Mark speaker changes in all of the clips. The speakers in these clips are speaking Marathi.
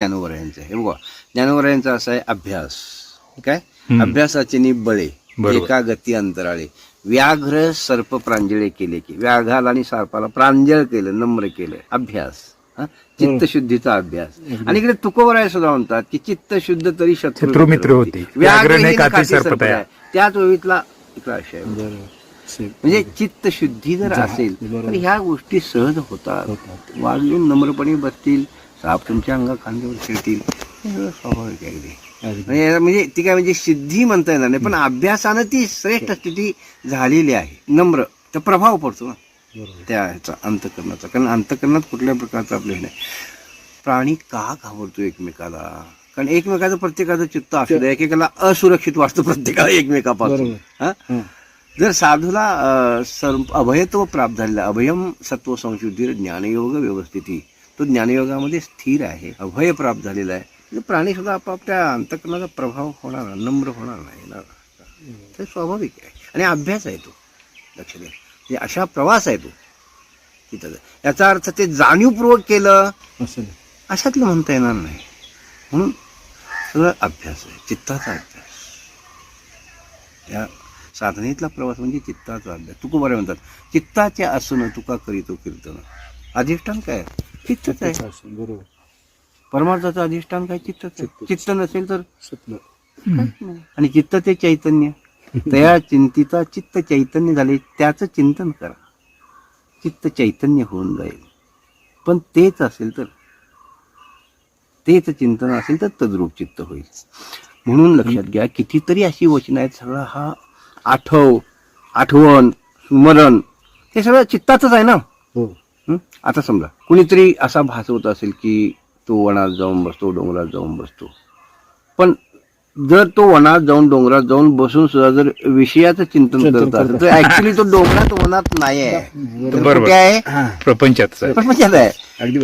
Speaker 1: ज्ञानोबरायांचं हे बघा. ज्ञानोबरायांचा असा आहे अभ्यास. काय अभ्यासाचे निबळे एका गती अंतराळे व्याघ्र सर्प प्रांजळे केले की व्याघाला आणि सर्पाला प्रांजळ केलं, नम्र केलं. अभ्यास चित्तशुद्धीचा अभ्यास. आणि इकडे तुकोबराय सुद्धा म्हणतात की चित्त शुद्ध तरी शत्रू मित्र होते, व्याघ्र खाती सर्प आहे. त्याच ओळीतला इकडा आशय म्हणजे चित्तशुद्धी जर असेल तर ह्या गोष्टी सहज होतात. वागून नम्रपणे बसतील, साप तुमच्या अंगा खांद्यावर खेळतील, स्वाभाविक आहे. म्हणजे ती काय म्हणजे सिद्धी म्हणता येणार नाही, पण अभ्यासानं ती श्रेष्ठ स्थिती झालेली आहे. नम्र तर प्रभाव पडतो ना त्या ह्याचा अंतःकरणाचा. कारण अंतःकरणात कुठल्या प्रकारचा आपलं हे नाही. प्राणी का घाबरतो एकमेकाला? कारण एकमेकाचं प्रत्येकाचं चित्त असू एकेकाला असुरक्षित वाटतं प्रत्येकाला एकमेकापासून. जर साधूला अभयत्व प्राप्त झालेला, अभयम सत्व संशुद्धी ज्ञानयोग व्यवस्थिती, तो ज्ञानयोगामध्ये स्थिर आहे, अभय प्राप्त झालेला आहे. प्राणी सुद्धा आपापल्या अंतःकरणाचा प्रभाव होणार, नम्र होणार नाही, ते स्वाभाविक आहे. आणि अभ्यास आहे तो, लक्ष द्या, अशा प्रवास आहे तो तिथं. याचा अर्थ ते जाणीवपूर्वक केलं अशातलं म्हणता येणार नाही. म्हणून सगळं अभ्यास आहे, चित्ताचा अभ्यास. या साधनेतला प्रवास म्हणजे चित्ताचा अभ्यास. तुकोबारे म्हणतात चित्ताचे असून तुका करीतो कीर्तन. अधिष्ठान काय? चित्तच आहे. बरोबर. परमार्थाचं अधिष्ठान काय? चित्तच आहे. चित्त नसेल तर आणि चित्त ते चैतन्य. तया चिंतिता चित्त चैतन्य झाले, त्याचं चिंतन करा, चित्त चैतन्य होऊन जाईल. पण तेच असेल तर, तेच चिंतन असेल तर तद्रूप चित्त होईल. म्हणून लक्षात घ्या, कितीतरी अशी वचनं आहेत. सगळं हा आठवण स्मरण हे सगळं चित्ताचंच आहे ना. आता समजा कुणीतरी असा भासवत असेल की तो वनात जाऊन बसतो, डोंगरात जाऊन बसतो, पण जर तो वनात जाऊन डोंगरात जाऊन बसून सुद्धा जर विषयाचं चिंतन करत असेल तर ऍक्च्युली तो डोंगरात वनात नाही आहे, कुठे आहे? प्रपंचात आहे.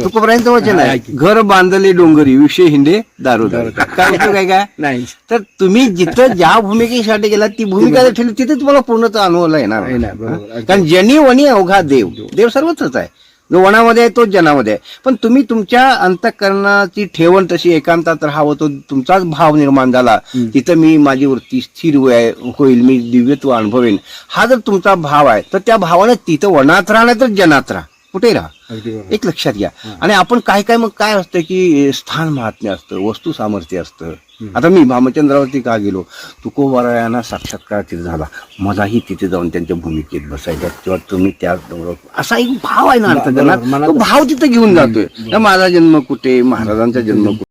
Speaker 1: तुकोबरायांचं वचन आहे, घर बांधले डोंगरी विषय हिंडे दारोदार. काय उपयोग आहे का? नाही. तर तुम्ही जिथं ज्या भूमिकेसाठी गेला ती भूमिका ठेवली तिथे तुम्हाला पूर्णतः अनुभवला येणार. कारण जनी वनी अवघा देव, देव सर्वच आहे. जो वनामध्ये आहे तोच जनामध्ये आहे. पण तुम्ही तुमच्या अंतःकरणाची ठेवण तशी एकांतात राहावं, तो तुमचाच भाव निर्माण झाला, तिथं मी माझी वृत्ती स्थिर होईल, मी दिव्यत्व अनुभवेन, हा जर तुमचा भाव आहे तर त्या भावानं तिथं वनात राहा नाही तर जनात राहा, कुठे राहा, एक लक्षात घ्या. आणि आपण काय मग काय असतं की स्थान महात्म्य असतं, वस्तू सामर्थ्य असतं. आता मी भामचंद्रावरती का गेलो? तुकोबारायांना साक्षात्कार तिथे झाला, मलाही तिथे जाऊन त्यांच्या भूमिकेत बसायचा किंवा तुम्ही त्या असा एक भाव आहे ना अर्थजनात, तो भाव तिथे घेऊन जातोय. माझा जन्म कुठे, महाराजांचा जन्म कुठे.